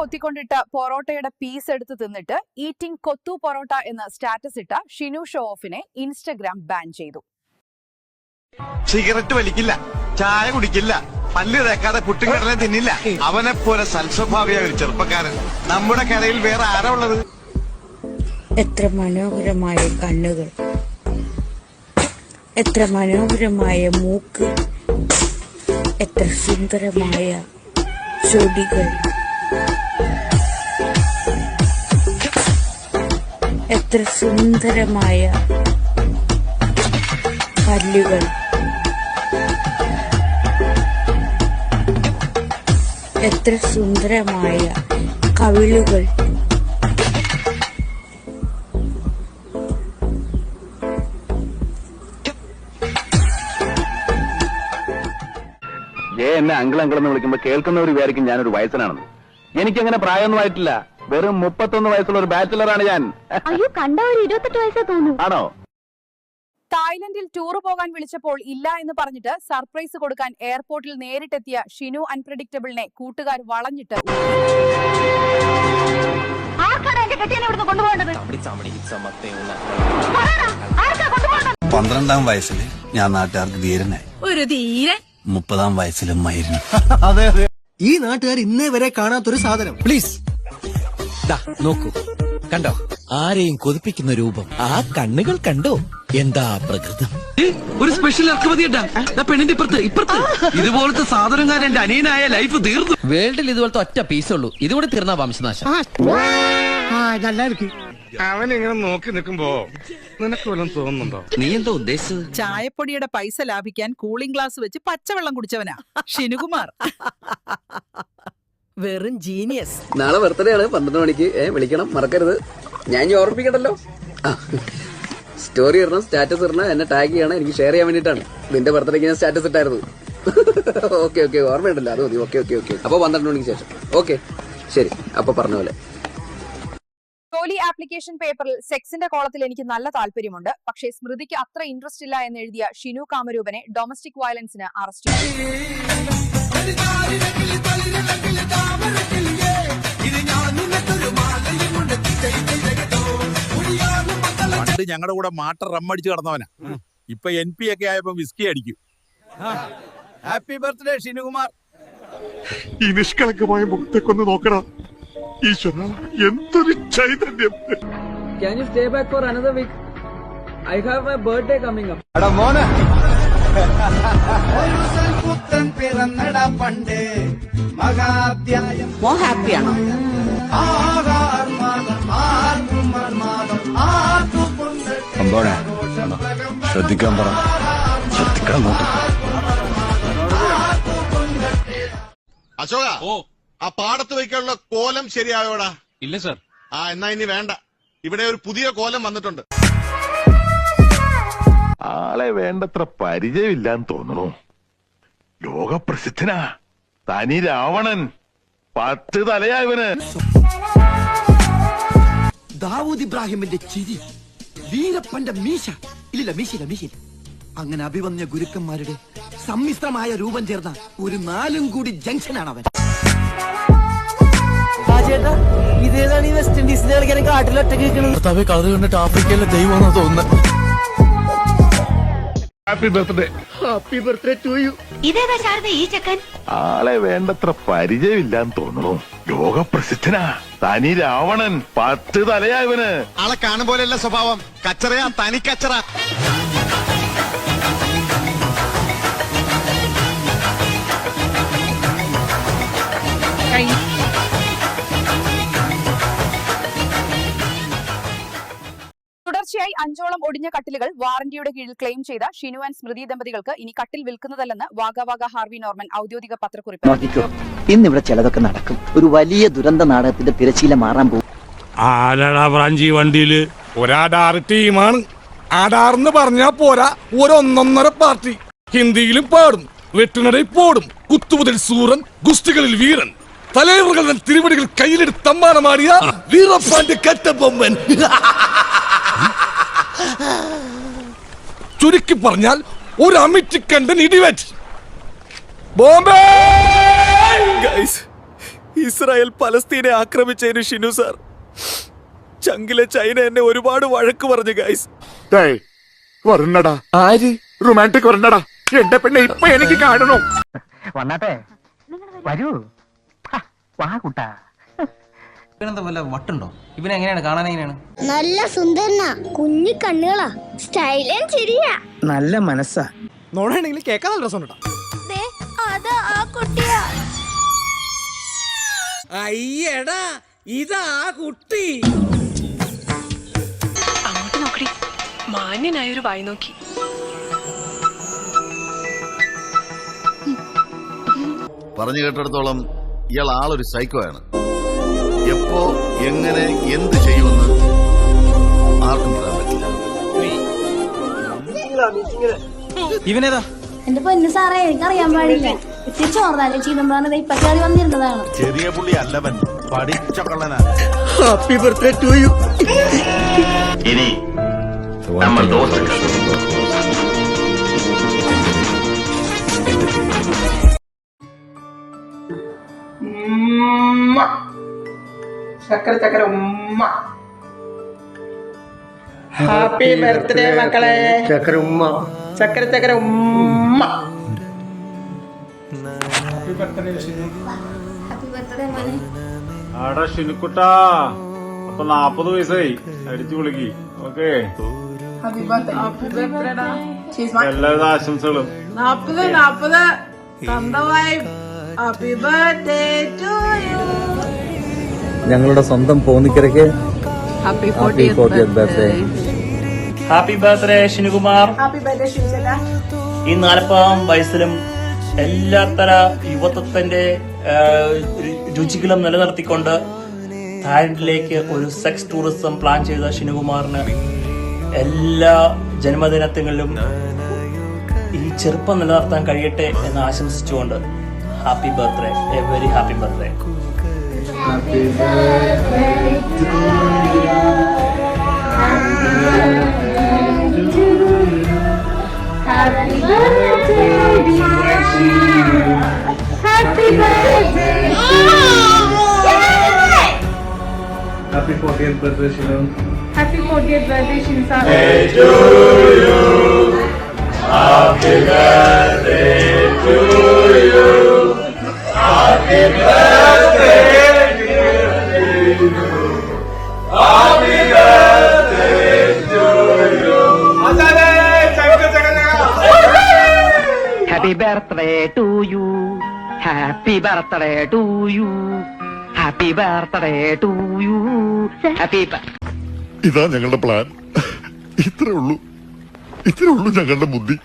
കൊത്തിക്കൊണ്ടിട്ട പൊറോട്ടയുടെ piece എടുത്ത് തിന്നിട്ട് eating കൊത്തു പൊറോട്ട എന്ന സ്റ്റാറ്റസ് ഇട്ട ഷിനു ഷോ ഓഫിനെ ഇൻസ്റ്റഗ്രാം ബാൻ ചെയ്തു. സിഗരറ്റ് വലിക്കില്ല, ചായ കുടിക്കില്ല, പല്ല് തേക്കാതെ പുട്ടുകടല തിന്നില്ല. അവനെ പോലെ സൽസ്വഭാവിയായ ഒരു ചെറുപ്പക്കാരൻ നമ്മുടെ കരയിൽ വേറെ ആരാ ഉള്ളത്? എത്ര മനോഹരമായ കണ്ണുകൾ, എത്ര മനോഹരമായ മൂക്ക്, എത്ര സുന്ദരമായ ചൊടികൾ, എത്ര സുന്ദരമായ പല്ലുകൾ, എത്ര സുന്ദരമായ കവിളുകൾ. എന്നെ അങ്കിൾ എന്ന് വിളിക്കുമ്പോ കേൾക്കുന്നവർ വിചാരിക്കും ഞാനൊരു വയസ്സനാണെന്ന്. എനിക്കങ്ങനെ പ്രായമൊന്നും ആയിട്ടില്ല. വെറും 31 വയസ്സുള്ള ഒരു ബാച്ചിലറാണ് ഞാൻ. അയ്യോ, കണ്ട ഒരു 28 വയസ്സേ തോന്നുന്നു. ആണോ? തായ്ലൻഡിൽ ടൂർ പോകാൻ വിളിച്ചപ്പോൾ ഇല്ല എന്ന് പറഞ്ഞിട്ട് സർപ്രൈസ് കൊടുക്കാൻ എയർപോർട്ടിൽ നേരിട്ടെത്തിയ ഷിനു അൺപ്രഡിക്റ്റബിളിനെ കൂട്ടുകാർ വളഞ്ഞിട്ട് 12ാം വയസ്സിൽ ഞാൻ നാട്ടുകാർക്ക് ധീരനായി. ഒരു ധീരൻ. 30ാം വയസ്സിലും മയിരുന്നു. അതെ അതെ, ഈ നാട്ടുകാർ ഇന്നേ വരെ കാണാത്തൊരു സാധനം. പ്ലീസ് നോക്കൂ, കണ്ടോ ആരെയും കൊതിപ്പിക്കുന്ന രൂപം? ആ കണ്ണുകൾ കണ്ടോ? എന്താ പ്രകൃതം! ഒരു സ്പെഷ്യൽ ഇറക്കുമതി പെണ്ണിന്റെ ഇപ്പുറത്ത് ഇതുപോലത്തെ സാധനക്കാരൻ എന്റെ അനിയനായ ലൈഫ് തീർന്നു. വേൾഡിൽ ഇതുപോലത്തെ ഒറ്റ പീസേ ഉള്ളൂ. ഇതുകൂടെ തീർന്ന വംശനാശം. അവൻ ഇങ്ങനെ നോക്കി നിൽക്കുമ്പോ നിനക്ക് വല്ലതും തോന്നുന്നുണ്ടോ? നീ എന്താ ഉദ്ദേശിച്ചത്? ചായപ്പൊടിയുടെ പൈസ ലാഭിക്കാൻ കൂളിംഗ് ഗ്ലാസ് വെച്ച് പച്ചവെള്ളം കുടിച്ചവനാ ഷിനുകുമാർ. വെറും ജീനിയസ്. നാളെ ബർത്ത്ഡേ ആണ്, 12 മണിക്ക് വിളിക്കണം, മറക്കരുത്. ഞാൻ ഓർമ്മിപ്പിക്കണ്ടല്ലോ. സ്റ്റോറി ഇടണം, സ്റ്റാറ്റസ് ഇടണം, എന്നെ ടാഗ് ചെയ്യണം. എനിക്ക് ഷെയർ ചെയ്യാൻ വേണ്ടിട്ടാണ്. നിന്റെ ബർത്ത്ഡേക്ക് ഞാൻ സ്റ്റാറ്റസ് ഇട്ടായിരുന്നു. ഓക്കെ ഓർമ്മയുണ്ടല്ലോ, അത് മതി. ഓക്കെ അപ്പൊ 12 മണിക്ക് ശേഷം. ഓക്കെ ശരി, അപ്പൊ പറഞ്ഞ പോലെ. ജോലി ആപ്ലിക്കേഷൻ പേപ്പറിൽ സെക്സിന്റെ കോളത്തിൽ എനിക്ക് നല്ല താല്പര്യമുണ്ട്, പക്ഷേ സ്മൃതിക്ക് അത്ര ഇൻട്രസ്റ്റ് ഇല്ല എന്ന് എഴുതിയ ഷിനു കാമരൂപനെ ഡൊമസ്റ്റിക് വയലൻസിന് അറസ്റ്റ് ചെയ്തു. പണ്ട് ഞങ്ങളുടെ കൂടെ മാട്ട റമ്മടിച്ച് കിടന്നവനാ. ഇപ്പൊ NP ഒക്കെ ആയപ്പോ വിസ്കി അടിക്കും. Happy birthday Shinukumar. ഈ നിഷ്കളങ്കമായ മുഖത്തേക്കൊന്ന് നോക്കടാ. ഈശ്വര, എന്തൊരു ചൈതന്യം. Can you stay back for another week? I have my birthday coming up. എടാ മോനെ, മോൻ ഹാപ്പിയാണോ? ശ്രദ്ധിക്കാൻ പറ. ശ്രദ്ധിക്കണം നോട്ടു. അശോക, ആ പാടത്ത് വയ്ക്കാനുള്ള കോലം ശരിയായോടാ? ഇല്ല സർ. എന്നാ ഇനി വേണ്ട. ഇവിടെ ഒരു പുതിയ കോലം വന്നിട്ടുണ്ട്. ആളെ വേണ്ടത്ര പരിചയമില്ലാന്ന് തോന്നുന്നു. ലോകപ്രസിദ്ധനാ, തനി രാവണൻ. 10 തലയാ ഇവന്. ദാവൂദ് ഇബ്രാഹിമിന്റെ ചിരി, വീരപ്പന്റെ മീശ. മീശയില്ല. അങ്ങനെ അഭിവന്യ ഗുരുക്കന്മാരുടെ സമ്മിശ്രമായ രൂപം ചേർന്ന ഒരു 4 കൂടി ജംഗ്ഷനാണ് അവൻ. ഇതേതാണ് ഈ വെസ്റ്റ് ഇൻഡീസിലെ കളിക്കാൻ കാട്ടിലൊറ്റക്ക് കളർ കണ്ടിട്ട് ആഫ്രിക്കയിലെ ദൈവമാണോ തോന്നുന്നത്? Happy birthday. Happy birthday to you. ഇതേതാ ശാരദ ഈ ചെക്കൻ? ആളെ വേണ്ടത്ര പരിചയമില്ലാന്ന് തോന്നുന്നു. ലോകപ്രസിദ്ധനാ, തനി രാവണൻ. 10 തലയാ ഇവന്. ആളെ കാണും പോലെയല്ല സ്വഭാവം. കച്ചറയാ, തനി കച്ചറ. തുടർച്ചയായി 5ഓളം ഒടിഞ്ഞ കട്ടിലുകൾ വാറന്റിയുടെ കീഴിൽ ക്ലെയിം ചെയ്ത ഷിനു ആൻഡ് സ്മൃതി ദമ്പതികൾക്ക് ഇനി കട്ടിൽ വിൽക്കുന്നതല്ലെന്ന് വാഗ ഹാർവി നോർമൻ ഔദ്യോഗിക പത്രക്കുറിപ്പ്. ഇന്നിവിടെ ചിലതൊക്കെ നടക്കും. ഒരു വലിയ ദുരന്ത നാടകത്തിന്റെ തിരശീല മാറാൻ പോകും. ആരാടാ ബ്രാഞ്ചി വണ്ടിയില്? ഒരാടാറ് ടീമാണ്. ആടാർന്ന് പറഞ്ഞാ പോരാ, 1 പാർട്ടി. ഹിന്ദിയിലും പാടും, വെട്ടിനടയിൽ പോടും. കുത്തുമുതൽ സൂറൻ, ഗുസ്തികളിൽ വീരൻ, തലൈവറുകൾ തിരുവടികൾ കയ്യിലെടുത്ത് തമ്മാനമാടിയ വീരപ്പാന്റെ കറ്റബൊമ്മൻ. ചുരുക്കി പറഞ്ഞാൽ ഒരു അമിറ്റിക്കണ്ടൻ ഇടിവെറ്റ്. ബോംബെ! ഇസ്രായേൽ പലസ്തീനെ ആക്രമിച്ചതിന് ഷിനു സാർ ചങ്കിലെ ചൈന എന്നെ ഒരുപാട് വഴക്ക് പറഞ്ഞു ഗൈസ്. വരണടാ ആര് റൊമാൻറ്റിക് വരണടാ എന്റെ പെണ്ണെ ഇപ്പൊ എനിക്ക് കാണണം. വന്നാട്ടെ വരൂ വാ കുട്ടാ. വല്ല വട്ടുണ്ടോ? ഇവനെങ്ങനെയാണ് കാണാൻ? എങ്ങനെയാണ്? നല്ല സുന്ദരനാ, കുഞ്ഞി കണ്ണുകളാ, സ്റ്റൈലും ശരിയാ, നല്ല മനസ്സാ. നോടാണെങ്കിൽ കേൾക്കാൻ നല്ല രസമുണ്ടോ? അതാ ആ കുട്ടിയാ. അയ്യടാ ഇതാ കുട്ടി. അങ്ങോട്ട് നോക്കടി, മാന്യനായൊരു വായി നോക്കി. പറഞ്ഞു കേട്ടിടത്തോളം ഇയാൾ ആളൊരു സൈക്കോ ആണ്. എപ്പോ എങ്ങനെ എന്ത് ചെയ്യുമെന്ന് ആർക്കും പറയാൻ പറ്റില്ല. ഇവനേതാ? എന്റെ പൊന്നു സാറേ, എനിക്കറിയാൻ പാടില്ല. ഇത്തിരി ചോർന്നാലും ചീതമ്പാനത് ഇപ്പൊ കയറി വന്നിരുന്നതാണ്. ചെറിയ പുള്ളി അല്ലവൻ, പഠിച്ച കള്ളനാ. Happy birthday to you. ഇനി നമ്മൾ ചക്കര ചക്കര ഉമ്മ. ഹാപ്പി ബർത്ത്ഡേ മക്കളെ. ചക്കര ഉമ്മ, ചക്കര ചക്കര ഉമ്മ. Happy birthday Shinu. Happy birthday മോനെ. ആടാ ഷിനുക്കുട്ടാ, അപ്പൊ 40 വയസ്സായി, അടിച്ചു വിളിക്ക്. Okay, happy birthday. Happy birthday. എല്ലാവിധ ആശംസകളും. 40 സ്വന്തമായി. Happy birthday to you. ഞങ്ങളുടെ സ്വന്തം പോന്നിക്കരയ്ക്ക് happy 40th birthday. Happy birthday Shinukumar. Happy birthday ഷിനുചേട്ടാ. ഈ 40ാം വയസ്സിലും എല്ലാത്തര യുവത്വത്തിന്റെ രുചികളും നിലനിർത്തിക്കൊണ്ട് തായ്ലൻഡിലേക്ക് ഒരു സെക്സ് ടൂറിസം പ്ലാൻ ചെയ്ത ഷിനുകുമാറിന് എല്ലാ ജന്മദിനത്തിലും ഈ ചെറുപ്പം നിലനിർത്താൻ കഴിയട്ടെ എന്ന് ആശംസിച്ചുകൊണ്ട് happy birthday, A very happy birthday. Happy birthday to you. Happy birthday to you. Happy birthday dear Shinu. Happy birthday to you. Happy 40th birthday Shinu. Happy 40th birthday Shinu sir. To you. Happy birthday to you. Happy birthday. Happy birthday to you. Happy birthday to you. Happy birthday to you. Happy birthday to you. Happy ഇതാ ഞങ്ങളുടെ plan. ഇത്രേ ഉള്ളൂ ഞങ്ങളുടെ ബുദ്ധി.